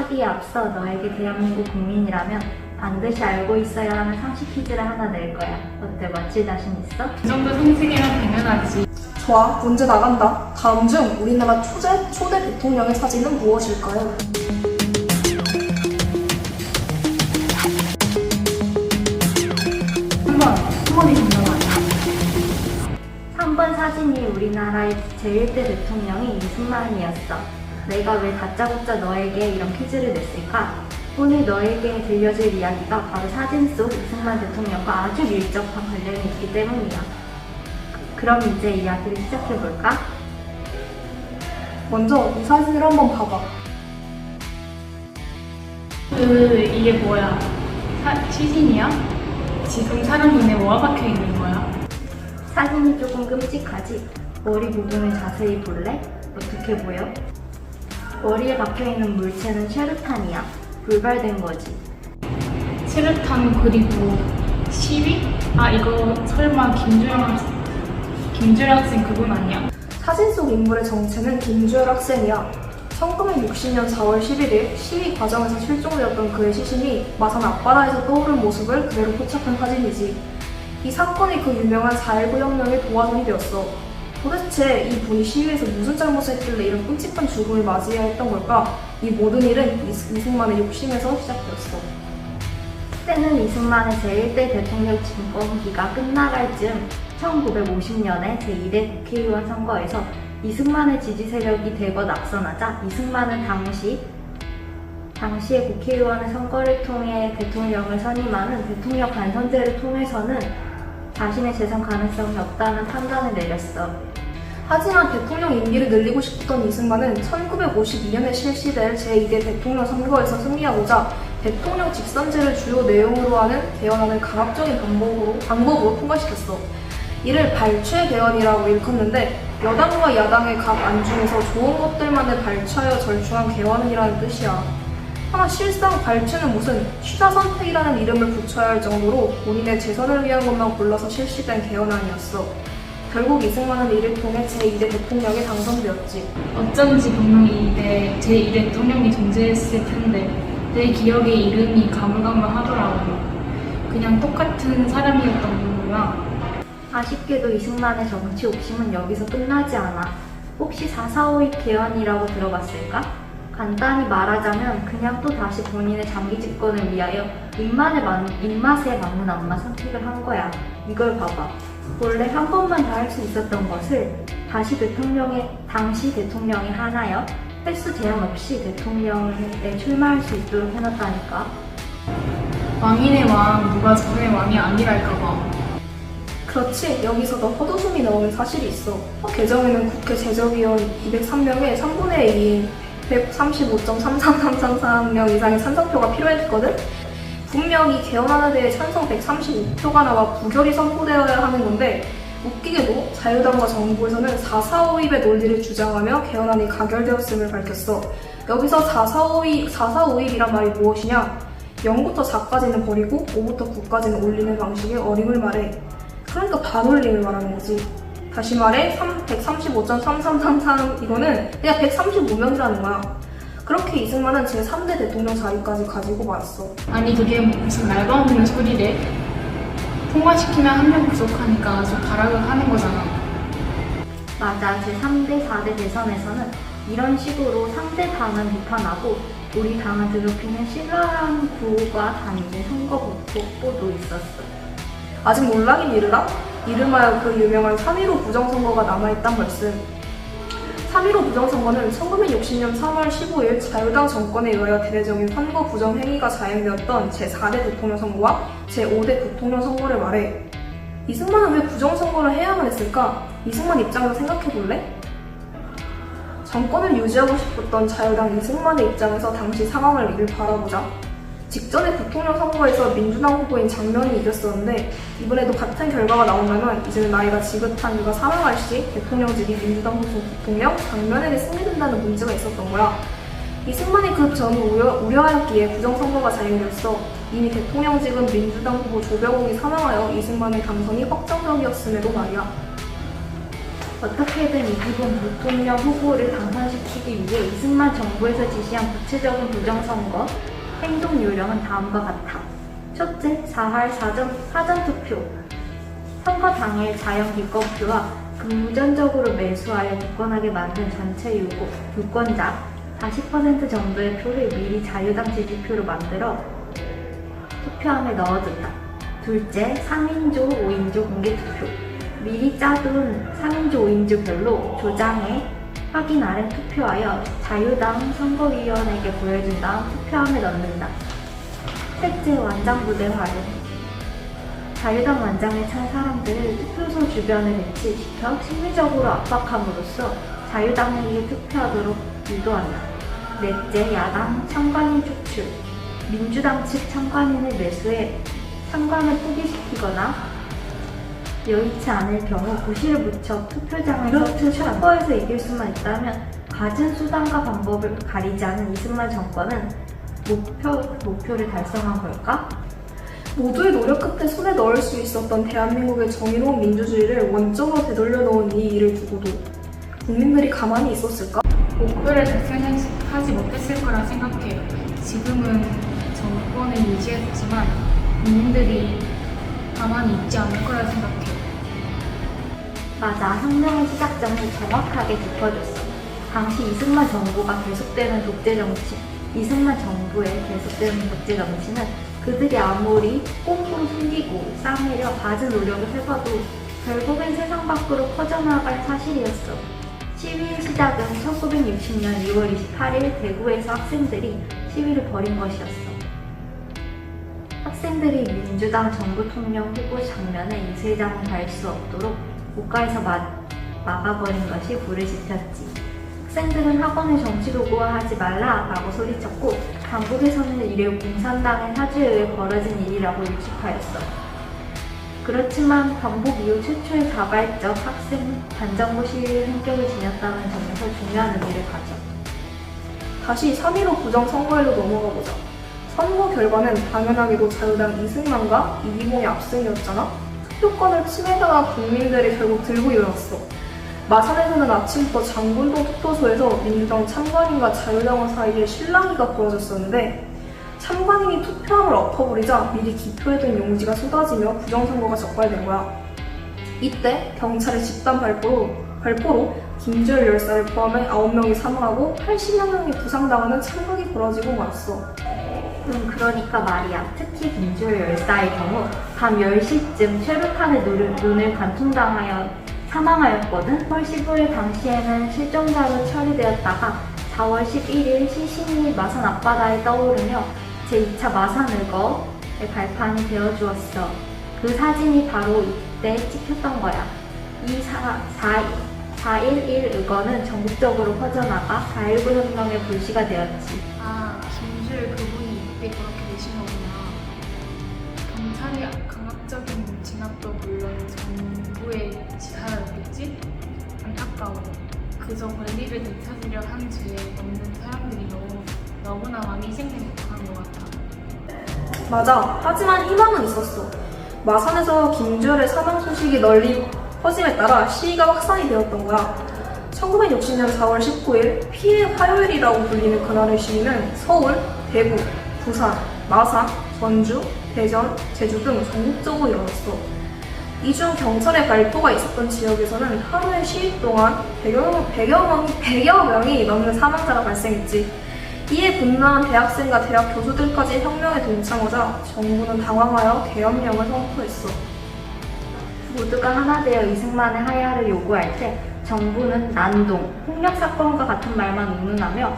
하기에 앞서 너에게 대한민국 국민이라면 반드시 알고 있어야 하는 상식 퀴즈를 하나 낼 거야. 어때? 맞힐 자신 있어? 이 정도 상식이면 당연하지. 좋아, 문제 나간다. 다음 중 우리나라 초대 대통령의 사진은 무엇일까요? 한번이 정답 아니야? 3번 사진이 우리나라의 제1대 대통령이 이승만이었어. 내가 왜 다짜고짜 너에게 이런 퀴즈를 냈을까? 오늘 너에게 들려줄 이야기가 바로 사진 속 이승만 대통령과 아주 밀접한 관련이 있기 때문이야. 그럼 이제 이야기를 시작해볼까? 먼저 이 사진을 한번 봐봐. 이게 뭐야? 시신이야? 지금 사람 눈에 뭐가 박혀 있는 거야? 사진이 조금 끔찍하지? 머리 부분을 자세히 볼래? 어떻게 보여? 머리에 박혀있는 물체는 쉐르탄이야. 불발된 거지. 체르탄 그리고 시위? 아 이거 설마 김주영 학생 그분 아니야? 사진 속 인물의 정체는 김주열 학생이야. 1960년 4월 11일 시위 과정에서 실종되었던 그의 시신이 마산 앞바다에서 떠오른 모습을 그대로 포착한 사진이지. 이 사건이 그 유명한 4.19 혁명의 도화선이 되었어. 도대체 이 분이 시위에서 무슨 잘못을 했길래 이런 끔찍한 죽음을 맞이해야 했던 걸까? 이 모든 일은 이승만의 욕심에서 시작되었어. 때는 이승만의 제1대 대통령 집권기가 끝나갈 즈음 1950년에 제2대 국회의원 선거에서 이승만의 지지 세력이 대거 낙선하자 이승만은 당시의 국회의원의 선거를 통해 대통령을 선임하는 대통령 간선제를 통해서는 자신의 재선 가능성이 없다는 판단을 내렸어. 하지만 대통령 임기를 늘리고 싶었던 이승만은 1952년에 실시될 제2대 대통령 선거에서 승리하고자 대통령 직선제를 주요 내용으로 하는 개헌안을 강압적인 방법으로 통과시켰어. 이를 발췌 개헌이라고 일컫는데 여당과 야당의 각 안 중에서 좋은 것들만을 발췌하여 절충한 개헌이라는 뜻이야. 하나 실상 발췌는 무슨 취사 선택이라는 이름을 붙여야 할 정도로 본인의 재선을 위한 것만 골라서 실시된 개헌안이었어. 결국 이승만은 이를 통해 제2대 대통령에 당선되었지. 어쩐지 분명히 제2대 대통령이 존재했을 텐데 내 기억에 이름이 가물가물하더라고. 그냥 똑같은 사람이었던 거구나. 아쉽게도 이승만의 정치 욕심은 여기서 끝나지 않아. 혹시 4.4.5 개헌이라고 들어봤을까? 간단히 말하자면 그냥 또 다시 본인의 장기 집권을 위하여 입맛에 맞는 안마 선택을 한 거야. 이걸 봐봐. 원래 한 번만 더 할 수 있었던 것을 당시 대통령이 하나여 횟수 제한 없이 대통령에 출마할 수 있도록 해놨다니까. 왕인의 왕, 누가 전의 왕이 아니랄까봐. 그렇지, 여기서도 헛웃음이 나오는 사실이 있어. 개정에는 국회 제적위원 203명의 3분의 2인 135.33334명 이상의 찬성표가 필요했거든? 분명히 개헌안에 대해 찬성 135표가 나와 부결이 선포되어야 하는 건데 웃기게도 자유당과 정부에서는 4.4.5입의 논리를 주장하며 개헌안이 가결되었음을 밝혔어. 여기서 4.4.5입이란 말이 무엇이냐? 0부터 4까지는 버리고 5부터 9까지는 올리는 방식의 어림을 말해. 그러니까 반올림을 말하는 거지. 다시 말해 135.3333 이거는 그냥 135명이라는 거야. 그렇게 이승만은 제3대 대통령 자리까지 가지고 말았어. 아니 그게 무슨 말도 안 되는 소리래? 통과시키면 한 명 부족하니까 아주 발악을 하는 거잖아. 맞아. 제3대, 4대 대선에서는 이런 식으로 상대 당은 비판하고 우리 당을 드높이는 신랄한 구호가 담긴 선거 복보도 있었어. 아직 몰라긴 이르라? 이름하여 그 유명한 3.15 부정선거가 남아있단 말씀. 3.15 부정선거는 1960년 3월 15일 자유당 정권에 의하여 대대적인 선거 부정 행위가 자행되었던 제4대 대통령 선거와 제5대 부통령 선거를 말해. 이승만은 왜 부정선거를 해야만 했을까? 이승만 입장에서 생각해볼래? 정권을 유지하고 싶었던 자유당 이승만의 입장에서 당시 상황을 이를 바라보자. 직전에 부통령 선거에서 민주당 후보인 장면이 이겼었는데 이번에도 같은 결과가 나온다면 이제는 나이가 지긋한 그가 사망할 시 대통령직이 민주당 후보 부통령 장면에게 승리된다는 문제가 있었던 거야. 이승만이 그 점을 우려하였기에 부정선거가 자행되었어. 이미 대통령직은 민주당 후보 조병옥이 사망하여 이승만의 당선이 확정적이었음에도 말이야. 어떻게든 이기본 부통령 후보를 당선시키기 위해 이승만 정부에서 지시한 구체적인 부정선거 행동 요령은 다음과 같아. 첫째, 4할 사전투표. 선거 당일 자연 기권표와 금무전적으로 매수하여 기권하게 만든 전체 유권자 40% 정도의 표를 미리 자유당 지지표로 만들어 투표함에 넣어둔다. 둘째, 3인조, 5인조 공개투표. 미리 짜둔 3인조, 5인조별로 조장해 확인 아래 투표하여 자유당 선거위원에게 보여준 다음 투표함에 넣는다. 셋째, 완장부대 활용. 자유당 완장에 찬 사람들을 투표소 주변에 배치시켜 심리적으로 압박함으로써 자유당에게 투표하도록 유도한다. 넷째, 야당 참관인 축출. 민주당 측 참관인을 매수해 참관을 포기시키거나 여의치 않을 경우 고시를 붙여 투표장에서 선거에서 이길 수만 있다면 갖은 수단과 방법을 가리지 않은 이승만 정권은 목표를 달성한 걸까? 모두의 노력 끝에 손에 넣을 수 있었던 대한민국의 정의로운 민주주의를 원점으로 되돌려 놓은 이 일을 두고도 국민들이 가만히 있었을까? 목표를 달성하지 못했을 거라 생각해요. 지금은 정권을 유지했지만 국민들이 가만히 있지 않을 거라 생각해요. 맞아, 혁명의 시작점을 정확하게 짚어줬어. 당시 이승만 정부의 계속되는 독재 정치는 그들이 아무리 꽁꽁 숨기고 싸매려 갖은 노력을 해봐도 결국엔 세상 밖으로 퍼져나갈 사실이었어. 시위의 시작은 1960년 2월 28일 대구에서 학생들이 시위를 벌인 것이었어. 학생들이 민주당 정부통령 후보 장면에 이세장을 달 수 없도록 국가에서 막아버린 것이 불을 지폈지. 학생들은 학원에 정치 도구화하지 말라라고 소리쳤고 당국에서는 이를 공산당의 사주에 의해 벌어진 일이라고 일축하였어. 그렇지만 광복 이후 최초의 자발적 학생 반정부 시위의 성격을 지녔다는 점에서 중요한 의미를 가져. 다시 3.15 부정선거일로 넘어가 보자. 선거 결과는 당연하게도 자유당 이승만과 이기봉의 압승이었잖아? 투표권을 침해당한 국민들이 결국 들고 일어났어. 마산에서는 아침부터 장군동 투표소에서 민주당 참관인과 자유당원 사이에 실랑이가 벌어졌었는데 참관인이 투표함을 엎어버리자 미리 기표해둔 용지가 쏟아지며 부정선거가 적발된 거야. 이때 경찰의 집단 발포로 김주열 열사를 포함해 9명이 사망하고 80여 명이 부상당하는 참극이 벌어지고 말았어. 그러니까 말이야. 특히 김주열 열사의 경우 밤 10시쯤 최루탄의 눈을 관통당하여 사망하였거든. 4월 15일 당시에는 실종자로 처리되었다가 4월 11일 시신이 마산 앞바다에 떠오르며 제2차 마산의거의 발판이 되어주었어. 그 사진이 바로 이때 찍혔던 거야. 이 4.11 의거는 전국적으로 퍼져나가 4.19 혁명의 불씨가 되었지. 아, 김주열 그분이 이때 그렇게 되신 거구나. 경찰의 강압적인 진압도 물론 정부의 지하였겠지? 안타까워. 그저 권리를 되찾으려 한 죄에 넘는 사람들이 너무나 많이 희생된 것 같아. 맞아. 하지만 희망은 있었어. 마산에서 김주열의 사망 소식이 널리 퍼짐에 따라 시위가 확산이 되었던 거야. 1960년 4월 19일 피해 화요일이라고 불리는 그날의 시위는 서울, 대구, 부산, 마산, 전주, 대전, 제주 등 전국적으로 일어났어. 이 중 경찰의 발포가 있었던 지역에서는 하루의 시위 동안 100여 명이 넘는 사망자가 발생했지. 이에 분노한 대학생과 대학 교수들까지 혁명에 동참하자 정부는 당황하여 계엄령을 선포했어. 모두가 하나 되어 이승만의 하야를 요구할 때 정부는 난동, 폭력 사건과 같은 말만 운운하며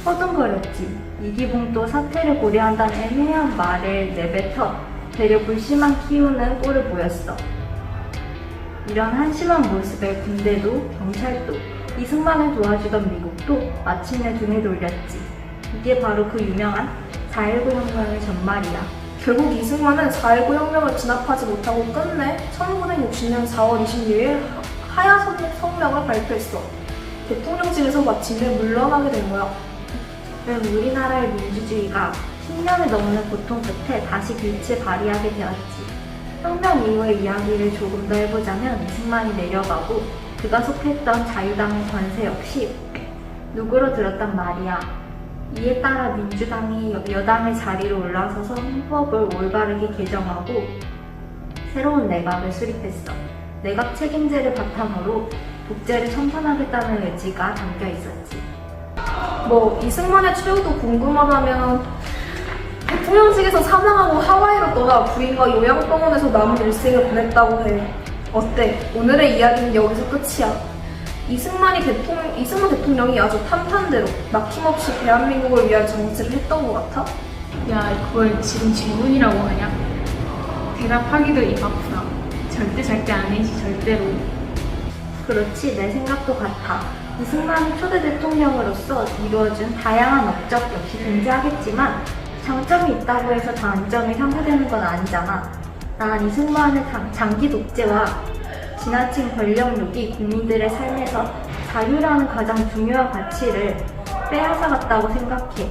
허둥거렸지. 이기봉도 사태를 고려한다는 애매한 말을 내뱉어 되려 불씨만 키우는 꼴을 보였어. 이런 한심한 모습에 군대도 경찰도 이승만을 도와주던 미국도 마침내 등을 돌렸지. 이게 바로 그 유명한 4.19 혁명의 전말이야. 결국 이승만은 4.19 혁명을 진압하지 못하고 끝내 1960년 4월 26일 하야 성명을 발표했어. 대통령직에서 마침내 물러나게 된 거야. 우리나라의 민주주의가 10년을 넘는 고통 끝에 다시 빛을 발휘하게 되었지. 혁명 이후의 이야기를 조금 더 해보자면 이승만이 내려가고 그 그가 속했던 자유당의 권세 역시 누구로 들었단 말이야. 이에 따라 민주당이 여당의 자리로 올라서서 헌법을 올바르게 개정하고 새로운 내각을 수립했어. 내각 책임제를 바탕으로 독재를 청산하겠다는 의지가 담겨 있었지. 뭐 이승만의 최후도 궁금하다면 대통령직에서 사망하고 하와이로 떠나 부인과 요양병원에서 남은 일생을 보냈다고 해. 어때? 오늘의 이야기는 여기서 끝이야. 이승만 대통령이 아주 탄탄대로 막힘없이 대한민국을 위한 정치를 했던 것 같아? 야, 그걸 지금 질문이라고 하냐? 대답하기도 입 아프다. 절대 아니지, 절대로. 그렇지, 내 생각도 같아. 이승만이 초대 대통령으로서 이루어준 다양한 업적 역시 존재하겠지만 장점이 있다고 해서 단점이 상쇄되는 건 아니잖아. 난 이승만의 장기 독재와 지나친 권력욕이 국민들의 삶에서 자유라는 가장 중요한 가치를 빼앗아갔다고 생각해.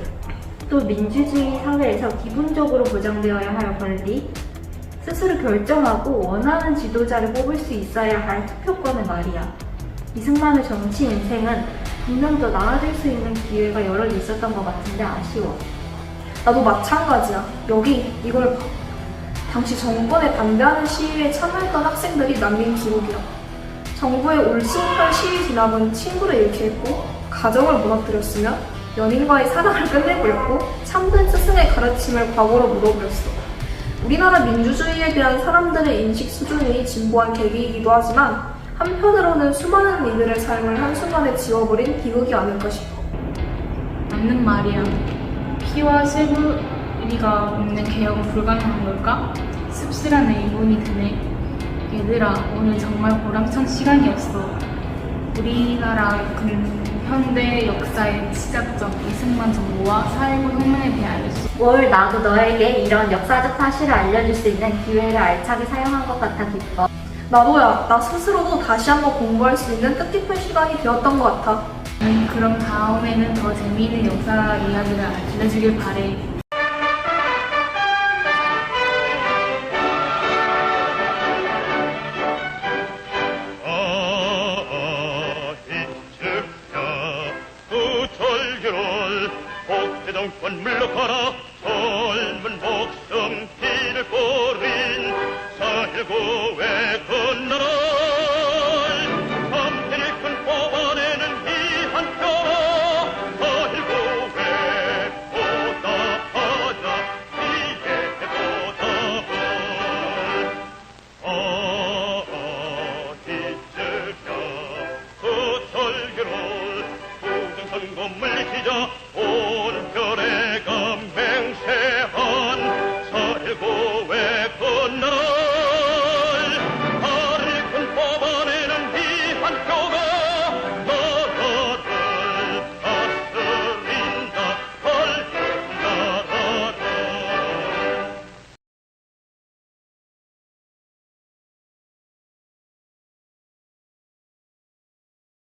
또 민주주의 사회에서 기본적으로 보장되어야 할 권리, 스스로 결정하고 원하는 지도자를 뽑을 수 있어야 할 투표권을 말이야. 이승만의 정치 인생은 분명 더 나아질 수 있는 기회가 여러 있었던 것 같은데 아쉬워. 나도 마찬가지야. 여기 이걸 봐. 당시 정권에 반대하는 시위에 참여했던 학생들이 남긴 기록이야. 정부의 올 10월 시위 진압은 친구를 잃게 했고 가정을 무너뜨렸으며 연인과의 사랑을 끝내버렸고 참된 스승의 가르침을 과거로 묻어버렸어. 우리나라 민주주의에 대한 사람들의 인식 수준이 진보한 계기이기도 하지만 한편으로는 수많은 이들의 삶을 한순간에 지워버린 비극이 아닐까 싶어. 맞는 말이야. 피와 쇠고리가 없는 개혁은 불가능한 걸까? 씁쓸한 의문이 드네. 얘들아, 오늘 정말 보람찬 시간이었어. 우리나라 근현대 역사의 시작점 이승만 정부와 4.19 혁명에 대해 알렸어. 뭘 나도 너에게 이런 역사적 사실을 알려줄 수 있는 기회를 알차게 사용한 것 같아 기뻐. 나도야. 나 스스로도 다시 한번 공부할 수 있는 뜻깊은 시간이 되었던 것 같아. 그럼 다음에는 더 재미있는 역사 이야기를 알려주길 바래. 이측야 그 절결 복대정권 물러가라